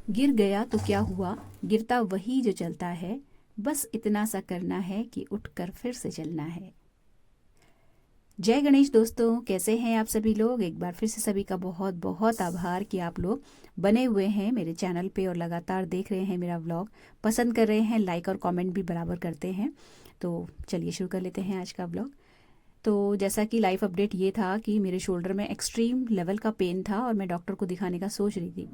गिर गया तो क्या हुआ, गिरता वही जो चलता है, बस इतना सा करना है कि उठकर फिर से चलना है। जय गणेश दोस्तों, कैसे हैं आप सभी लोग। एक बार फिर से सभी का बहुत बहुत आभार कि आप लोग बने हुए हैं मेरे चैनल पे और लगातार देख रहे हैं मेरा व्लॉग, पसंद कर रहे हैं, लाइक और कमेंट भी बराबर करते हैं। तो चलिए शुरू कर लेते हैं आज का व्लॉग। तो जैसा कि लाइफ अपडेट ये था कि मेरे शोल्डर में एक्सट्रीम लेवल का पेन था और मैं डॉक्टर को दिखाने का सोच रही थी।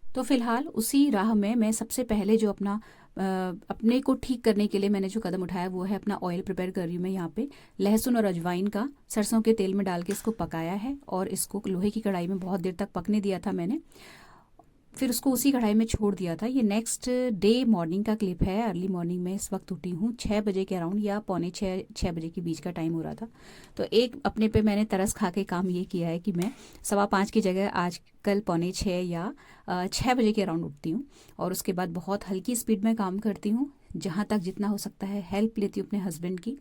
तो फिलहाल उसी राह में मैं सबसे पहले जो अपने को ठीक करने के लिए मैंने जो कदम उठाया वो है अपना ऑयल प्रिपेयर कर रही हूँ मैं यहाँ पे। लहसुन और अजवाइन का सरसों के तेल में डाल के इसको पकाया है और इसको लोहे की कढ़ाई में बहुत देर तक पकने दिया था मैंने। फिर उसको उसी कढ़ाई में छोड़ दिया था। ये नेक्स्ट डे मॉर्निंग का क्लिप है। अर्ली मॉर्निंग में इस वक्त उठी हूँ 6 बजे के अराउंड या पौने 6 बजे के बीच का टाइम हो रहा था। तो एक अपने पे मैंने तरस खा के काम ये किया है कि मैं 5:15 की जगह आजकल पौने 6 या 6 बजे के अराउंड उठती हूँ और उसके बाद बहुत हल्की स्पीड में काम करती हूँ। जहाँ तक जितना हो सकता है हेल्प लेती हूँ अपने हस्बैंड की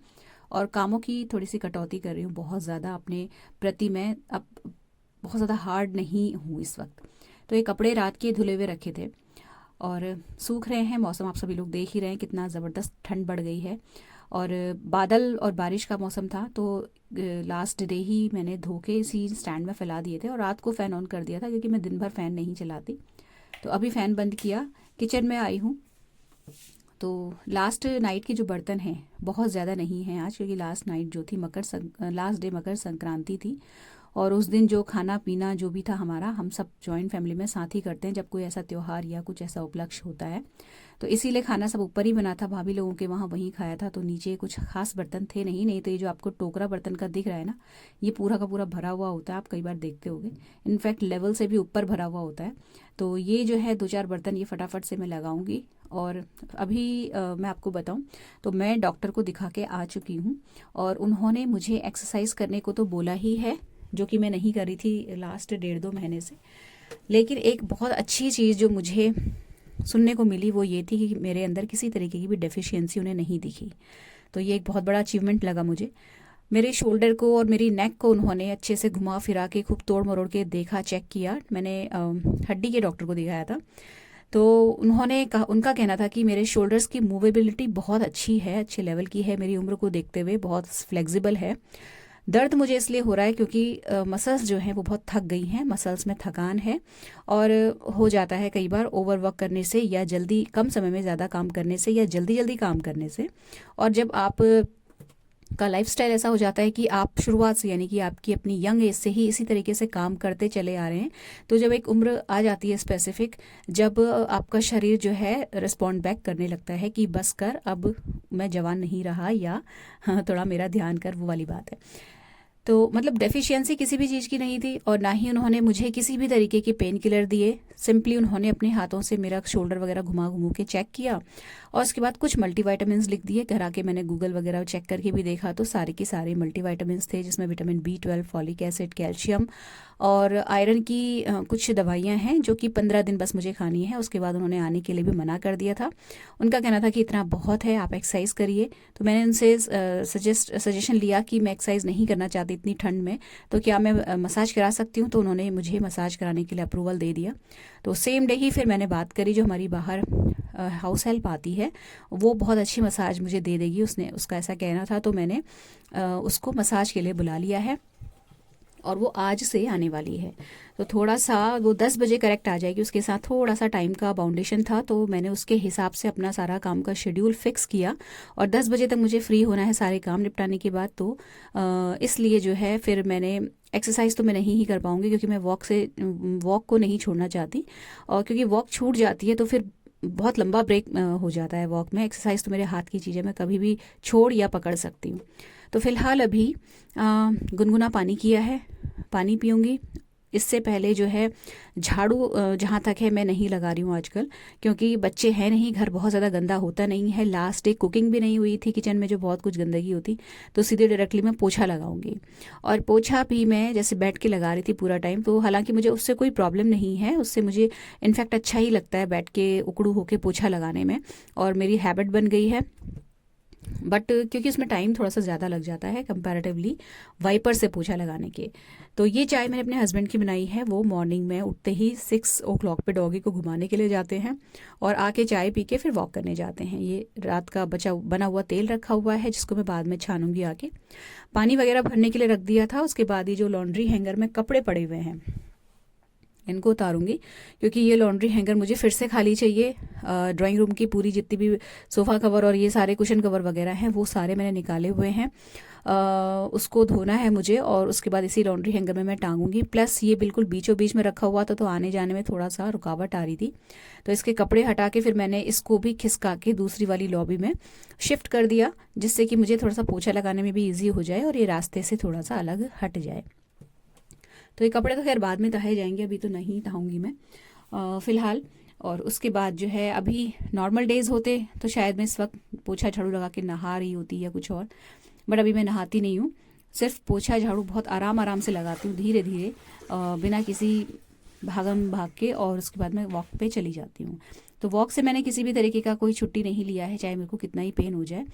और कामों की थोड़ी सी कटौती कर रही हूँ। बहुत ज़्यादा अपने प्रति मैं अब बहुत ज़्यादा हार्ड नहीं हूँ इस वक्त। तो ये कपड़े रात के धुले हुए रखे थे और सूख रहे हैं। मौसम आप सभी लोग देख ही रहे हैं कितना ज़बरदस्त ठंड बढ़ गई है और बादल और बारिश का मौसम था। तो लास्ट डे ही मैंने धो के इसी स्टैंड में फैला दिए थे और रात को फ़ैन ऑन कर दिया था क्योंकि मैं दिन भर फ़ैन नहीं चलाती। तो अभी फ़ैन बंद किया, किचन में आई हूँ। तो लास्ट नाइट के जो बर्तन हैं बहुत ज़्यादा नहीं हैं आज, क्योंकि लास्ट नाइट जो थी लास्ट डे मकर संक्रांति थी और उस दिन जो खाना पीना जो भी था हमारा, हम सब जॉइंट फैमिली में साथ ही करते हैं जब कोई ऐसा त्यौहार या कुछ ऐसा उपलक्ष्य होता है। तो इसीलिए खाना सब ऊपर ही बना था, भाभी लोगों के वहाँ वहीं खाया था। तो नीचे कुछ खास बर्तन थे नहीं तो ये जो आपको टोकरा बर्तन का दिख रहा है ना, ये पूरा का पूरा भरा हुआ होता है। आप कई बार देखते होंगे, इनफैक्ट लेवल से भी ऊपर भरा हुआ होता है। तो ये जो है 2-4 बर्तन ये फटाफट से मैं लगाऊंगी। और अभी मैं आपको बताऊं तो मैं डॉक्टर को दिखा के आ चुकी हूँ और उन्होंने मुझे एक्सरसाइज करने को तो बोला ही है, जो कि मैं नहीं करी थी लास्ट 1.5-2 महीने से। लेकिन एक बहुत अच्छी चीज़ जो मुझे सुनने को मिली वो ये थी कि मेरे अंदर किसी तरीके की भी डेफिशिएंसी उन्हें नहीं दिखी। तो ये एक बहुत बड़ा अचीवमेंट लगा मुझे। मेरे शोल्डर को और मेरी नेक को उन्होंने अच्छे से घुमा फिरा के खूब तोड़ मरोड़ के देखा, चेक किया। मैंने हड्डी के डॉक्टर को दिखाया था। तो उन्होंने कहा, उनका कहना था कि मेरे शोल्डर्स की मूवेबिलिटी बहुत अच्छी है, अच्छे लेवल की है, मेरी उम्र को देखते हुए बहुत फ्लेक्सिबल है। दर्द मुझे इसलिए हो रहा है क्योंकि मसल्स जो हैं वो बहुत थक गई हैं, मसल्स में थकान है और हो जाता है कई बार ओवरवर्क करने से या जल्दी कम समय में ज़्यादा काम करने से या जल्दी जल्दी काम करने से। और जब आप का लाइफस्टाइल ऐसा हो जाता है कि आप शुरुआत से, यानी कि आपकी अपनी यंग एज से ही इसी तरीके से काम करते चले आ रहे हैं, तो जब एक उम्र आ जाती है स्पेसिफिक, जब आपका शरीर जो है रिस्पॉन्ड बैक करने लगता है कि बस कर, अब मैं जवान नहीं रहा या हाँ थोड़ा मेरा ध्यान कर, वो वाली बात है। तो मतलब डेफिशिएंसी किसी भी चीज़ की नहीं थी और ना ही उन्होंने मुझे किसी भी तरीके के पेन किलर दिए। सिंपली उन्होंने अपने हाथों से मेरा शोल्डर वगैरह घुमा घुमू के चेक किया और उसके बाद कुछ मल्टीविटामिन्स लिख दिए। घर आके मैंने गूगल वगैरह चेक करके भी देखा तो सारे के सारे मल्टीविटामिन्स थे, जिसमें vitamin B12, folic acid, calcium और आयरन की कुछ दवाइयाँ हैं जो कि 15 दिन बस मुझे खानी है। उसके बाद उन्होंने आने के लिए भी मना कर दिया था। उनका कहना था कि इतना बहुत है, आप एक्सरसाइज करिए। तो मैंने उनसे सजेशन लिया कि मैं एक्सरसाइज नहीं करना चाहती इतनी ठंड में, तो क्या मैं मसाज करा सकती हूँ। तो उन्होंने मुझे मसाज कराने के लिए अप्रूवल दे दिया। तो सेम डे ही फिर मैंने बात करी, जो हमारी बाहर हाउस हेल्प आती है वो बहुत अच्छी मसाज मुझे दे देगी, उसका ऐसा कहना था। तो मैंने उसको मसाज के लिए बुला लिया है और वो आज से आने वाली है। तो थोड़ा सा वो 10 बजे करेक्ट आ जाएगी, उसके साथ थोड़ा सा टाइम का बाउंडेशन था, तो मैंने उसके हिसाब से अपना सारा काम का शेड्यूल फिक्स किया और 10 बजे तक मुझे फ्री होना है सारे काम निपटाने के बाद। तो इसलिए जो है फिर मैंने एक्सरसाइज तो मैं नहीं ही कर पाऊँगी क्योंकि मैं वॉक को नहीं छोड़ना चाहती, और क्योंकि वॉक छूट जाती है तो फिर बहुत लंबा ब्रेक हो जाता है वॉक में। एक्सरसाइज तो मेरे हाथ की चीज़ है, मैं कभी भी छोड़ या पकड़ सकती हूँ। तो फिलहाल अभी गुनगुना पानी किया है, पानी पीऊँगी। इससे पहले जो है झाड़ू जहाँ तक है मैं नहीं लगा रही हूँ आजकल, क्योंकि बच्चे हैं नहीं, घर बहुत ज़्यादा गंदा होता नहीं है। लास्ट डे कुकिंग भी नहीं हुई थी किचन में, जो बहुत कुछ गंदगी होती, तो सीधे डायरेक्टली मैं पोछा लगाऊंगी। और पोछा भी मैं जैसे बैठ के लगा रही थी पूरा टाइम, तो हालांकि मुझे उससे कोई प्रॉब्लम नहीं है, उससे मुझे इनफैक्ट अच्छा ही लगता है बैठ के उकड़ू होके पोछा लगाने में, और मेरी हैबिट बन गई है। बट क्योंकि उसमें टाइम थोड़ा सा ज़्यादा लग जाता है कंपैरेटिवली वाइपर से पोछा लगाने के। तो ये चाय मैंने अपने हस्बैंड की बनाई है। वो मॉर्निंग में उठते ही 6 o'clock पे डॉगी को घुमाने के लिए जाते हैं और आके चाय पी के फिर वॉक करने जाते हैं। ये रात का बना हुआ तेल रखा हुआ है जिसको मैं बाद में छानूंगी आके। पानी वगैरह भरने के लिए रख दिया था। उसके बाद ये जो लॉन्ड्री हैंगर में कपड़े पड़े हुए हैं इनको उतारूंगी, क्योंकि ये लॉन्ड्री हैंगर मुझे फिर से खाली चाहिए। ड्राइंग रूम की पूरी जितनी भी सोफ़ा कवर और ये सारे कुशन कवर वगैरह हैं वो सारे मैंने निकाले हुए हैं। उसको धोना है मुझे और उसके बाद इसी लॉन्ड्री हैंगर में मैं टांगूंगी। प्लस ये बिल्कुल बीचों बीच में रखा हुआ था तो आने जाने में थोड़ा सा रुकावट आ रही थी। तो इसके कपड़े हटा के फिर मैंने इसको भी खिसका के दूसरी वाली लॉबी में शिफ्ट कर दिया, जिससे कि मुझे थोड़ा सा पोछा लगाने में भी ईजी हो जाए और ये रास्ते से थोड़ा सा अलग हट जाए। तो ये कपड़े तो खैर बाद में तहे जाएंगे, अभी तो नहीं तहाऊंगी मैं फ़िलहाल। और उसके बाद जो है अभी नॉर्मल डेज़ होते तो शायद मैं इस वक्त पोछा झाड़ू लगा के नहा रही होती या कुछ और, बट अभी मैं नहाती नहीं हूँ। सिर्फ पोछा झाड़ू बहुत आराम आराम से लगाती हूँ, धीरे धीरे, बिना किसी भागम भाग के, और उसके बाद मैं वॉक पे चली जाती हूँ। तो वॉक से मैंने किसी भी तरीके का कोई छुट्टी नहीं लिया है, चाहे मेरे को कितना ही पेन हो जाए।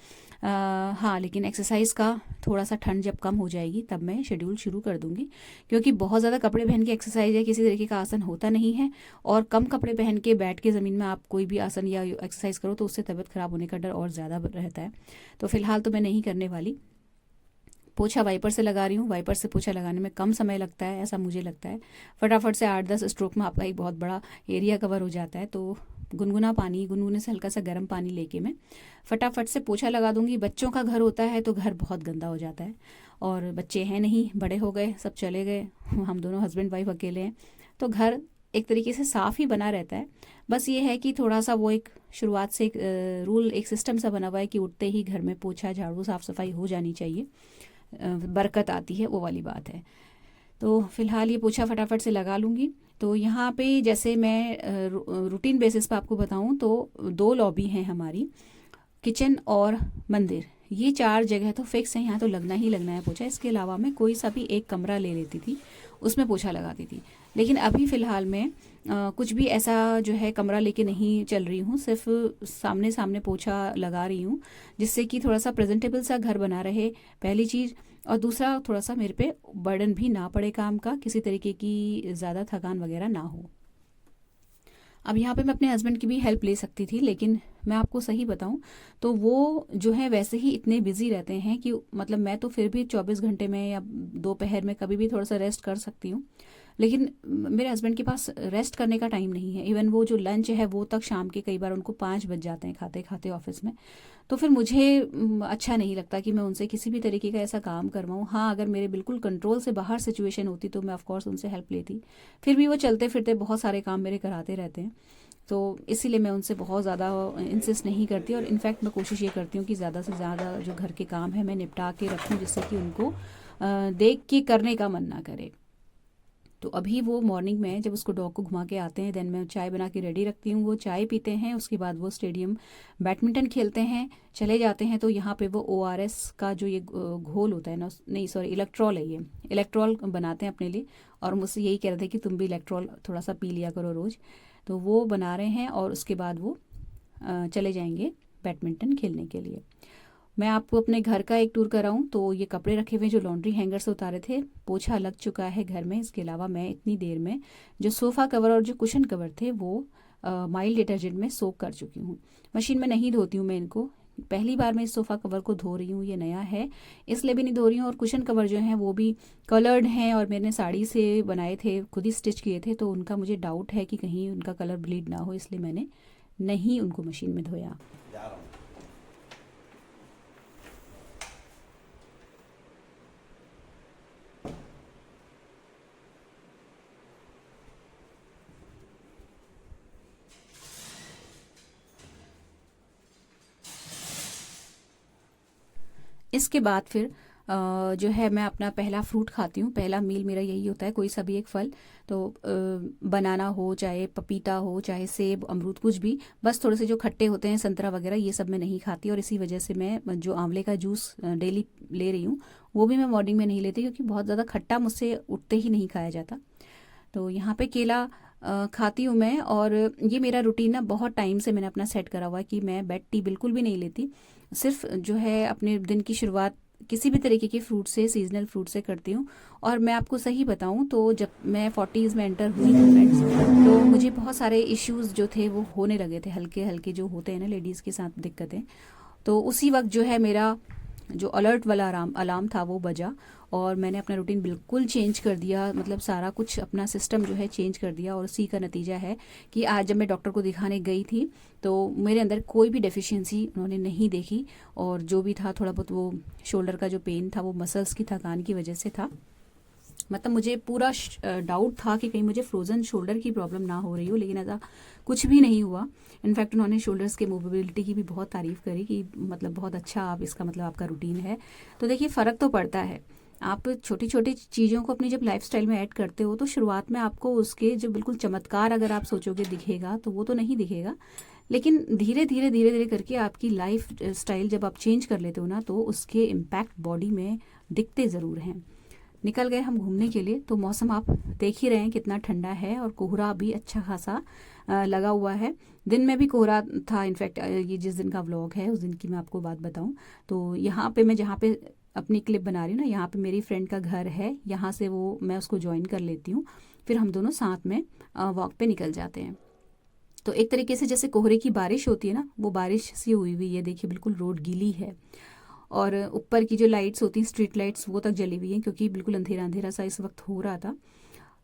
हाँ, लेकिन एक्सरसाइज का थोड़ा सा ठंड जब कम हो जाएगी तब मैं शेड्यूल शुरू कर दूंगी, क्योंकि बहुत ज़्यादा कपड़े पहन के एक्सरसाइज या किसी तरीके का आसन होता नहीं है। और कम कपड़े पहन के बैठ के ज़मीन में आप कोई भी आसन या एक्सरसाइज करो तो उससे तबीयत ख़राब होने का डर और ज़्यादा रहता है। तो फिलहाल तो मैं नहीं करने वाली। पोछा वाइपर से लगा रही हूँ। वाइपर से पोछा लगाने में कम समय लगता है, ऐसा मुझे लगता है। फटाफट से 8-10 स्ट्रोक में आपका एक बहुत बड़ा एरिया कवर हो जाता है। तो गुनगुने से हल्का सा गर्म पानी लेके मैं फटाफट से पोछा लगा दूंगी। बच्चों का घर होता है तो घर बहुत गंदा हो जाता है, और बच्चे हैं नहीं, बड़े हो गए, सब चले गए, हम दोनों हस्बैंड वाइफ अकेले हैं, तो घर एक तरीके से साफ़ ही बना रहता है। बस ये है कि थोड़ा सा वो एक शुरुआत से एक रूल, एक सिस्टम सा बना हुआ है कि उठते ही घर में पोछा झाड़ू साफ़ सफाई हो जानी चाहिए, बरकत आती है, वो वाली बात है। तो फिलहाल ये पोछा फटाफट से लगा लूँगी। तो यहाँ पे जैसे मैं रूटीन बेसिस पे आपको बताऊँ तो 2 लॉबी हैं हमारी, किचन और मंदिर, ये 4 जगह तो फिक्स है, यहाँ तो लगना ही लगना है पोछा। इसके अलावा मैं कोई सा भी एक कमरा ले लेती थी, उसमें पोछा लगाती थी। लेकिन अभी फ़िलहाल मैं कुछ भी ऐसा जो है कमरा लेके नहीं चल रही हूँ, सिर्फ सामने सामने पोछा लगा रही हूँ, जिससे कि थोड़ा सा प्रेजेंटेबल सा घर बना रहे, पहली चीज़। और दूसरा, थोड़ा सा मेरे पे बर्डन भी ना पड़े काम का, किसी तरीके की ज़्यादा थकान वगैरह ना हो। अब यहाँ पे मैं अपने हस्बैंड की भी हेल्प ले सकती थी, लेकिन मैं आपको सही बताऊँ तो वो जो है वैसे ही इतने बिजी रहते हैं कि मतलब मैं तो फिर भी 24 घंटे में या दोपहर में कभी भी थोड़ा सा रेस्ट कर सकती हूँ, लेकिन मेरे हस्बैंड के पास रेस्ट करने का टाइम नहीं है। इवन वो जो लंच है वो तक शाम के कई बार उनको 5 बज जाते हैं खाते खाते ऑफिस में। तो फिर मुझे अच्छा नहीं लगता कि मैं उनसे किसी भी तरीके का ऐसा काम करवाऊँ। हाँ, अगर मेरे बिल्कुल कंट्रोल से बाहर सिचुएशन होती तो मैं ऑफकोर्स उनसे हेल्प लेती, फिर भी वो चलते फिरते बहुत सारे काम मेरे कराते रहते हैं, तो इसीलिए मैं उनसे बहुत ज़्यादा इंसिस्ट नहीं करती। और इनफैक्ट मैं कोशिश ये करती हूँ कि ज़्यादा से ज़्यादा जो घर के काम है मैं निपटा के रखूँ, जिससे कि उनको देख के करने का मन ना करे। तो अभी वो मॉर्निंग में जब उसको डॉग को घुमा के आते हैं, देन मैं चाय बना के रेडी रखती हूँ, वो चाय पीते हैं, उसके बाद वो स्टेडियम बैडमिंटन खेलते हैं, चले जाते हैं। तो यहाँ पे वो ORS का जो ये घोल होता है ना, नहीं सॉरी इलेक्ट्रॉल है, ये इलेक्ट्रॉल बनाते हैं अपने लिए, और मुझसे यही कह रहे थे कि तुम भी इलेक्ट्रॉल थोड़ा सा पी लिया करो रोज़। तो वो बना रहे हैं और उसके बाद वो चले जाएंगे बैडमिंटन खेलने के लिए। मैं आपको अपने घर का एक टूर कराऊं तो ये कपड़े रखे हुए जो लॉन्ड्री हैंगर से उतारे थे, पोछा लग चुका है घर में। इसके अलावा मैं इतनी देर में जो सोफ़ा कवर और जो कुशन कवर थे वो माइल्ड डिटर्जेंट में सोक कर चुकी हूँ। मशीन में नहीं धोती हूँ मैं इनको, पहली बार मैं इस सोफ़ा कवर को धो रही हूँ, ये नया है इसलिए भी नहीं धो रही हूँ। और कुशन कवर जो हैं वो भी कलर्ड हैं और मैंने साड़ी से बनाए थे, खुद ही स्टिच किए थे, तो उनका मुझे डाउट है कि कहीं उनका कलर ब्लीड ना हो, इसलिए मैंने नहीं उनको मशीन में धोया। इसके बाद फिर जो है मैं अपना पहला फ्रूट खाती हूँ। पहला मील मेरा यही होता है, कोई सा भी एक फल, तो बनाना हो, चाहे पपीता हो, चाहे सेब, अमरूद, कुछ भी, बस थोड़े से जो खट्टे होते हैं, संतरा वगैरह, ये सब मैं नहीं खाती। और इसी वजह से मैं जो आंवले का जूस डेली ले रही हूँ वो भी मैं मॉर्निंग में नहीं लेती, क्योंकि बहुत ज़्यादा खट्टा मुझसे उठते ही नहीं खाया जाता। तो यहाँ पे केला खाती हूँ मैं। और ये मेरा रूटीन ना बहुत टाइम से मैंने अपना सेट करा हुआ है कि मैं बेड टी बिल्कुल भी नहीं लेती। सिर्फ जो है अपने दिन की शुरुआत किसी भी तरीके के फ्रूट से, सीजनल फ्रूट से करती हूँ। और मैं आपको सही बताऊँ तो जब मैं 40s में एंटर हुई थी फ्रेंड्स, तो मुझे बहुत सारे इश्यूज़ जो थे वो होने लगे थे, हल्के हल्के जो होते हैं ना लेडीज़ के साथ दिक्कतें। तो उसी वक्त जो है मेरा जो अलर्ट वाला अलार्म था वो बजा, और मैंने अपना रूटीन बिल्कुल चेंज कर दिया, मतलब सारा कुछ अपना सिस्टम जो है चेंज कर दिया। और उसी का नतीजा है कि आज जब मैं डॉक्टर को दिखाने गई थी तो मेरे अंदर कोई भी डेफिशिएंसी उन्होंने नहीं देखी, और जो भी था थोड़ा बहुत वो शोल्डर का जो पेन था वो मसल्स की थकान की वजह से था। मतलब मुझे पूरा डाउट था कि कहीं मुझे फ्रोज़न शोल्डर की प्रॉब्लम ना हो रही हो, लेकिन ऐसा कुछ भी नहीं हुआ। इनफैक्ट उन्होंने शोल्डर्स के मूवेबिलिटी की भी बहुत तारीफ़ करी कि मतलब बहुत अच्छा आप इसका मतलब आपका रूटीन है। तो देखिए फ़र्क तो पड़ता है। आप छोटी छोटी चीज़ों को अपनी जब लाइफस्टाइल में ऐड करते हो तो शुरुआत में आपको उसके जो बिल्कुल चमत्कार अगर आप सोचोगे दिखेगा तो वो तो नहीं दिखेगा, लेकिन धीरे धीरे धीरे धीरे करके आपकी लाइफ स्टाइल जब आप चेंज कर लेते हो ना तो उसके इम्पैक्ट बॉडी में दिखते ज़रूर हैं। निकल गए हम घूमने के लिए, तो मौसम आप देख ही रहे हैं कितना ठंडा है, और कोहरा भी अच्छा खासा लगा हुआ है। दिन में भी कोहरा था। इनफैक्ट ये जिस दिन का व्लॉग है उस दिन की मैं आपको बात बताऊं तो यहाँ पे मैं जहाँ पे अपनी क्लिप बना रही हूँ ना, यहाँ पे मेरी फ्रेंड का घर है, यहाँ से वो मैं उसको ज्वाइन कर लेती हूँ, फिर हम दोनों साथ में वॉक पे निकल जाते हैं। तो एक तरीके से जैसे कोहरे की बारिश होती है ना, वो बारिश सी हुई हुई है। देखिए बिल्कुल रोड गीली है, और ऊपर की जो लाइट्स होती हैं स्ट्रीट लाइट्स वो तक जली हुई हैं, क्योंकि बिल्कुल अंधेरा अंधेरा सा इस वक्त हो रहा था।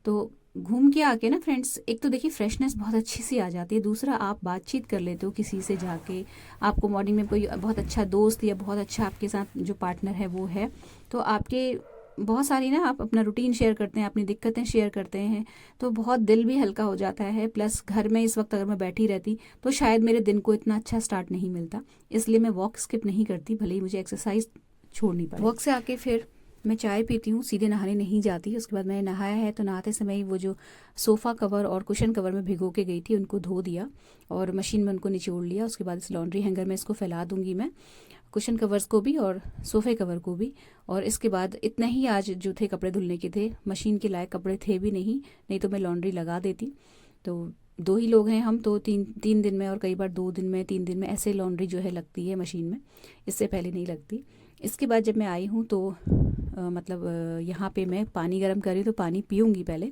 तो घूम के आके ना फ्रेंड्स, एक तो देखिए फ्रेशनेस बहुत अच्छी सी आ जाती है, दूसरा आप बातचीत कर लेते हो किसी से जाके। आपको मॉर्निंग में कोई बहुत अच्छा दोस्त या बहुत अच्छा आपके साथ जो पार्टनर है वो है, तो आपके बहुत सारी ना आप अपना रूटीन शेयर करते हैं, अपनी दिक्कतें शेयर करते हैं, तो बहुत दिल भी हल्का हो जाता है। प्लस घर में इस वक्त अगर मैं बैठी रहती तो शायद मेरे दिन को इतना अच्छा स्टार्ट नहीं मिलता, इसलिए मैं वॉक स्किप नहीं करती, भले ही मुझे एक्सरसाइज छोड़नी पड़े। वॉक से आके फिर मैं चाय पीती हूँ, सीधे नहाने नहीं जाती। उसके बाद मैंने नहाया है तो नहाते समय ही वो जो सोफ़ा कवर और कुशन कवर में भिगो के गई थी उनको धो दिया और मशीन में उनको निचोड़ लिया। उसके बाद इस लॉन्ड्री हैंगर में इसको फैला दूंगी मैं, कुशन कवर्स को भी और सोफ़े कवर को भी। और इसके बाद इतना ही आज जो थे कपड़े धुलने के थे, मशीन के लायक कपड़े थे भी नहीं, नहीं तो मैं लॉन्ड्री लगा देती। तो 2 ही लोग हैं हम, तो 3 दिन में और कई बार 2 दिन में 3 दिन में ऐसे लॉन्ड्री जो है लगती है मशीन में, इससे पहले नहीं लगती। इसके बाद जब मैं आई हूँ तो यहाँ पे मैं पानी गर्म कर रही हूँ, तो पानी पीऊँगी पहले।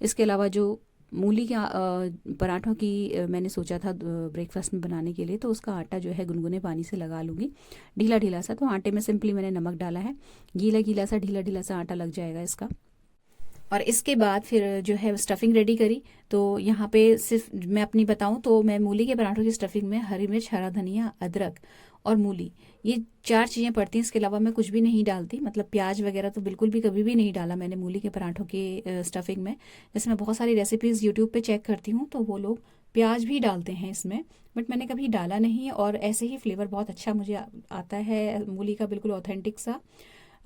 इसके अलावा जो मूली के पराठों की मैंने सोचा था ब्रेकफास्ट में बनाने के लिए, तो उसका आटा जो है गुनगुने पानी से लगा लूँगी, ढीला ढीला सा। तो आटे में सिंपली मैंने नमक डाला है, गीला गीला सा ढीला ढीला सा आटा लग जाएगा इसका। और इसके बाद फिर जो है स्टफ़िंग रेडी करी। तो यहाँ पे सिर्फ मैं अपनी बताऊँ तो मैं मूली के पराठों की स्टफ़िंग में हरी मिर्च, हरा धनिया, अदरक और मूली, ये 4 चीज़ें पड़ती हैं। इसके अलावा मैं कुछ भी नहीं डालती, मतलब प्याज वगैरह तो बिल्कुल भी कभी भी नहीं डाला मैंने मूली के पराठों के स्टफ़िंग में। जैसे मैं बहुत सारी रेसिपीज़ यूट्यूब पे चेक करती हूँ तो वो लोग प्याज भी डालते हैं इसमें, बट मैंने कभी डाला नहीं। और ऐसे ही फ्लेवर बहुत अच्छा मुझे आता है मूली का, बिल्कुल ऑथेंटिक सा,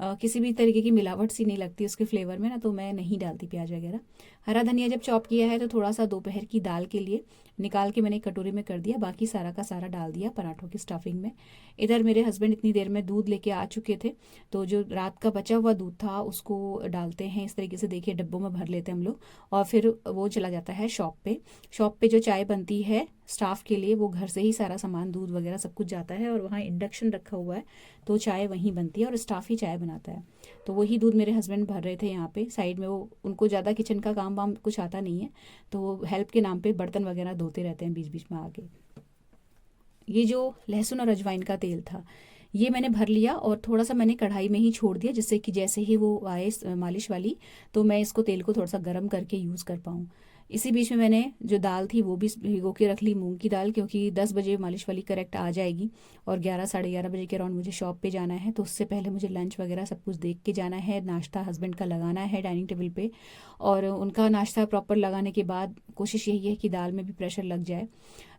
किसी भी तरीके की मिलावट सी नहीं लगती उसके फ्लेवर में ना, तो मैं नहीं डालती प्याज वगैरह। हरा धनिया जब चॉप किया है तो थोड़ा सा दोपहर की दाल के लिए निकाल के मैंने एक कटोरी में कर दिया, बाकी सारा का सारा डाल दिया पराठों की स्टफिंग में। इधर मेरे हस्बैंड इतनी देर में दूध लेके आ चुके थे, तो जो रात का बचा हुआ दूध था उसको डालते हैं इस तरीके से, देखिए डब्बों में भर लेते हैं हम लोग, और फिर वो चला जाता है शॉप पे। शॉप पे जो चाय बनती है स्टाफ के लिए, वो घर से ही सारा सामान दूध वगैरह सब कुछ जाता है, और वहाँ इंडक्शन रखा हुआ है तो चाय वहीं बनती है और स्टाफ ही चाय बनाता है। तो वही दूध मेरे हस्बैंड भर रहे थे यहाँ पे साइड में। वो उनको ज़्यादा किचन का काम वाम कुछ आता नहीं है, तो हेल्प के नाम पे बर्तन वगैरह धोते रहते हैं बीच बीच में आके। ये जो लहसुन और अजवाइन का तेल था ये मैंने भर लिया और थोड़ा सा मैंने कढ़ाई में ही छोड़ दिया, जिससे कि जैसे ही वो आए मालिश वाली तो मैं इसको तेल को थोड़ा सा गर्म करके यूज़ कर पाऊँ। इसी बीच में मैंने जो दाल थी वो भी भिगो के रख ली, मूंग की दाल, क्योंकि 10 बजे मालिश वाली करेक्ट आ जाएगी और 11 साढ़े 11 बजे के अराउंड मुझे शॉप पे जाना है, तो उससे पहले मुझे लंच वगैरह सब कुछ देख के जाना है। नाश्ता हस्बैंड का लगाना है डाइनिंग टेबल पे, और उनका नाश्ता प्रॉपर लगाने के बाद कोशिश यही है कि दाल में भी प्रेशर लग जाए,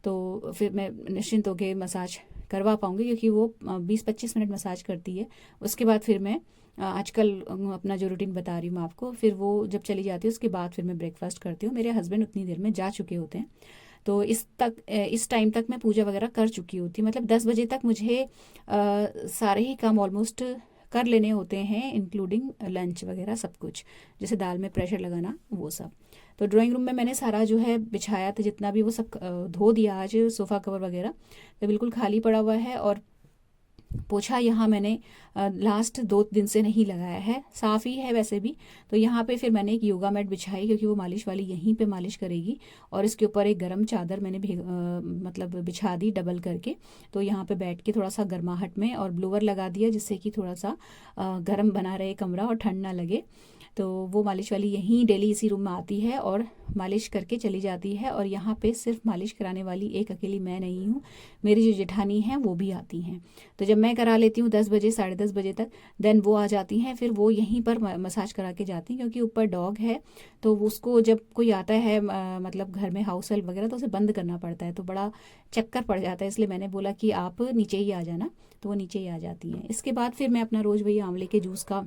तो फिर मैं निश्चिंत होकर मसाज करवा पाऊँगी, क्योंकि वो 20-25 मिनट मसाज करती है। उसके बाद फिर मैं आजकल अपना जो रूटीन बता रही हूँ मैं आपको, फिर वो जब चली जाती है उसके बाद फिर मैं ब्रेकफास्ट करती हूँ। मेरे हस्बैंड उतनी देर में जा चुके होते हैं, तो इस टाइम तक मैं पूजा वगैरह कर चुकी होती, मतलब 10 बजे तक मुझे सारे ही काम ऑलमोस्ट कर लेने होते हैं, इंक्लूडिंग लंच वगैरह सब कुछ, जैसे दाल में प्रेशर लगाना वो सब। तो ड्राइंग रूम में मैंने सारा जो है बिछाया था जितना भी, वो सब धो दिया आज, सोफ़ा कवर वगैरह तो बिल्कुल खाली पड़ा हुआ है। और पोछा यहाँ मैंने लास्ट 2 दिन से नहीं लगाया है, साफ़ ही है वैसे भी। तो यहाँ पे फिर मैंने एक योगा मैट बिछाई, क्योंकि वो मालिश वाली यहीं पे मालिश करेगी। और इसके ऊपर एक गरम चादर मैंने मतलब बिछा दी डबल करके। तो यहाँ पे बैठ के थोड़ा सा गर्माहट में, और ब्लोअर लगा दिया जिससे कि थोड़ा सा गर्म बना रहे कमरा और ठंड ना लगे। तो वो मालिश वाली यहीं डेली इसी रूम में आती है और मालिश करके चली जाती है। और यहाँ पे सिर्फ मालिश कराने वाली एक अकेली मैं नहीं हूँ, मेरी जो जेठानी हैं वो भी आती हैं। तो जब मैं करा लेती हूँ 10 बजे 10:30 बजे तक, देन वो आ जाती हैं, फिर वो यहीं पर मसाज करा के जाती हैं। क्योंकि ऊपर डॉग है तो उसको जब कोई आता है मतलब घर में हाउस हेल्प वगैरह, तो उसे बंद करना पड़ता है, तो बड़ा चक्कर पड़ जाता है। इसलिए मैंने बोला कि आप नीचे ही आ जाना, तो वो नीचे ही आ जाती हैं। इसके बाद फिर मैं अपना रोज़ वही आंवले के जूस का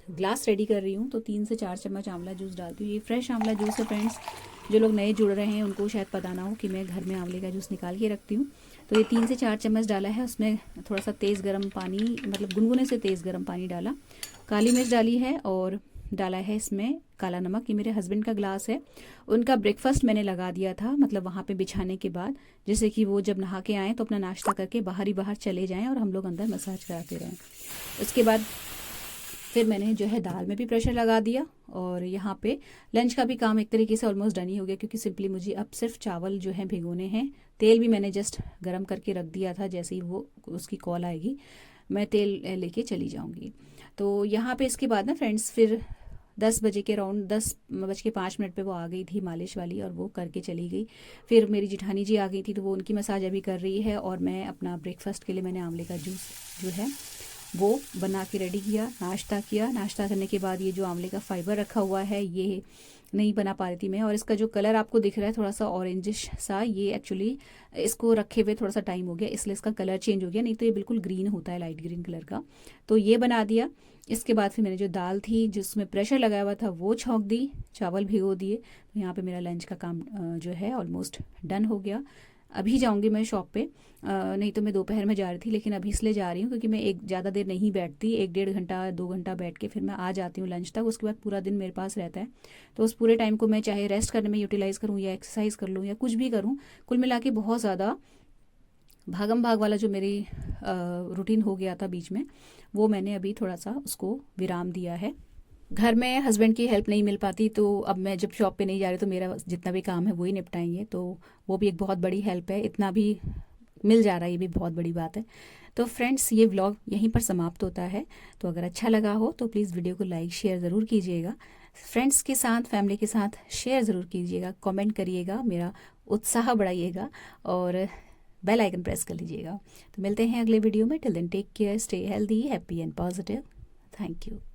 ग्लास रेडी कर रही हूँ। तो 3 से 4 चम्मच आंवला जूस डालती हूँ। ये फ्रेश आंवला जूस है फ्रेंड्स, जो लोग नए जुड़ रहे हैं उनको शायद पता ना हो कि मैं घर में आंवले का जूस निकाल के रखती हूँ। तो ये 3 से 4 चम्मच डाला है। उसमें थोड़ा सा तेज़ गर्म पानी, मतलब गुनगुने से तेज़ गर्म पानी डाला, काली मिर्च डाली है, और डाला है इसमें काला नमक। ये मेरे हस्बैंड का ग्लास है, उनका ब्रेकफास्ट मैंने लगा दिया था, मतलब वहाँ पे बिछाने के बाद, जैसे कि वो जब नहा के आएँ तो अपना नाश्ता करके बाहर चले जाएँ और हम लोग अंदर मसाज कराते रहें। उसके बाद फिर मैंने जो है दाल में भी प्रेशर लगा दिया, और यहाँ पे लंच का भी काम एक तरीके से ऑलमोस्ट डन ही हो गया, क्योंकि सिंपली मुझे अब सिर्फ चावल जो है भिगोने हैं। तेल भी मैंने जस्ट गरम करके रख दिया था, जैसे ही वो उसकी कॉल आएगी मैं तेल लेके चली जाऊँगी। तो यहाँ पे इसके बाद ना फ्रेंड्स, फिर 10 बजे के अराउंड 10:05 पे वो आ गई थी मालिश वाली, और वो करके चली गई। फिर मेरी जिठानी जी आ गई थी, तो वो उनकी मसाज अभी कर रही है। और मैं अपना ब्रेकफास्ट के लिए मैंने आंवले का जूस जो है वो बना के रेडी किया, नाश्ता किया। नाश्ता करने के बाद ये जो आंवले का फाइबर रखा हुआ है ये नहीं बना पा रही थी मैं, और इसका जो कलर आपको दिख रहा है थोड़ा सा ऑरेंजिश सा, ये एक्चुअली इसको रखे हुए थोड़ा सा टाइम हो गया, इसलिए इसका कलर चेंज हो गया, नहीं तो ये बिल्कुल ग्रीन होता है, लाइट ग्रीन कलर का। तो ये बना दिया। इसके बाद फिर मैंने जो दाल थी जिसमें प्रेशर लगाया हुआ था वो छौंक दी, चावल भिगो दिए। तो यहाँ पे मेरा लंच का काम जो है ऑलमोस्ट डन हो गया। अभी जाऊंगी मैं शॉप पे, नहीं तो मैं दोपहर में जा रही थी, लेकिन अभी इसलिए जा रही हूँ क्योंकि मैं एक ज़्यादा देर नहीं बैठती, 1-1.5 घंटा 2 घंटा बैठ के फिर मैं आ जाती हूँ लंच तक। उसके बाद पूरा दिन मेरे पास रहता है, तो उस पूरे टाइम को मैं चाहे रेस्ट करने में यूटिलाइज़ करूँ या एक्सरसाइज कर लूँ या कुछ भी करूँ, कुल मिला के बहुत ज़्यादा भागम भाग वाला जो मेरी रूटीन हो गया था बीच में, वो मैंने अभी थोड़ा सा उसको विराम दिया है। घर में हस्बैंड की हेल्प नहीं मिल पाती, तो अब मैं जब शॉप पे नहीं जा रही तो मेरा जितना भी काम है वही निपटाएंगे, तो वो भी एक बहुत बड़ी हेल्प है। इतना भी मिल जा रहा है, ये भी बहुत बड़ी बात है। तो फ्रेंड्स, ये व्लॉग यहीं पर समाप्त होता है। तो अगर अच्छा लगा हो तो प्लीज़ वीडियो को लाइक शेयर ज़रूर कीजिएगा, फ्रेंड्स के साथ फैमिली के साथ शेयर ज़रूर कीजिएगा, कमेंट करिएगा, मेरा उत्साह बढ़ाइएगा, और बेल आइकन प्रेस कर लीजिएगा। तो मिलते हैं अगले वीडियो में। Till then take care, stay healthy, happy and positive. Thank you.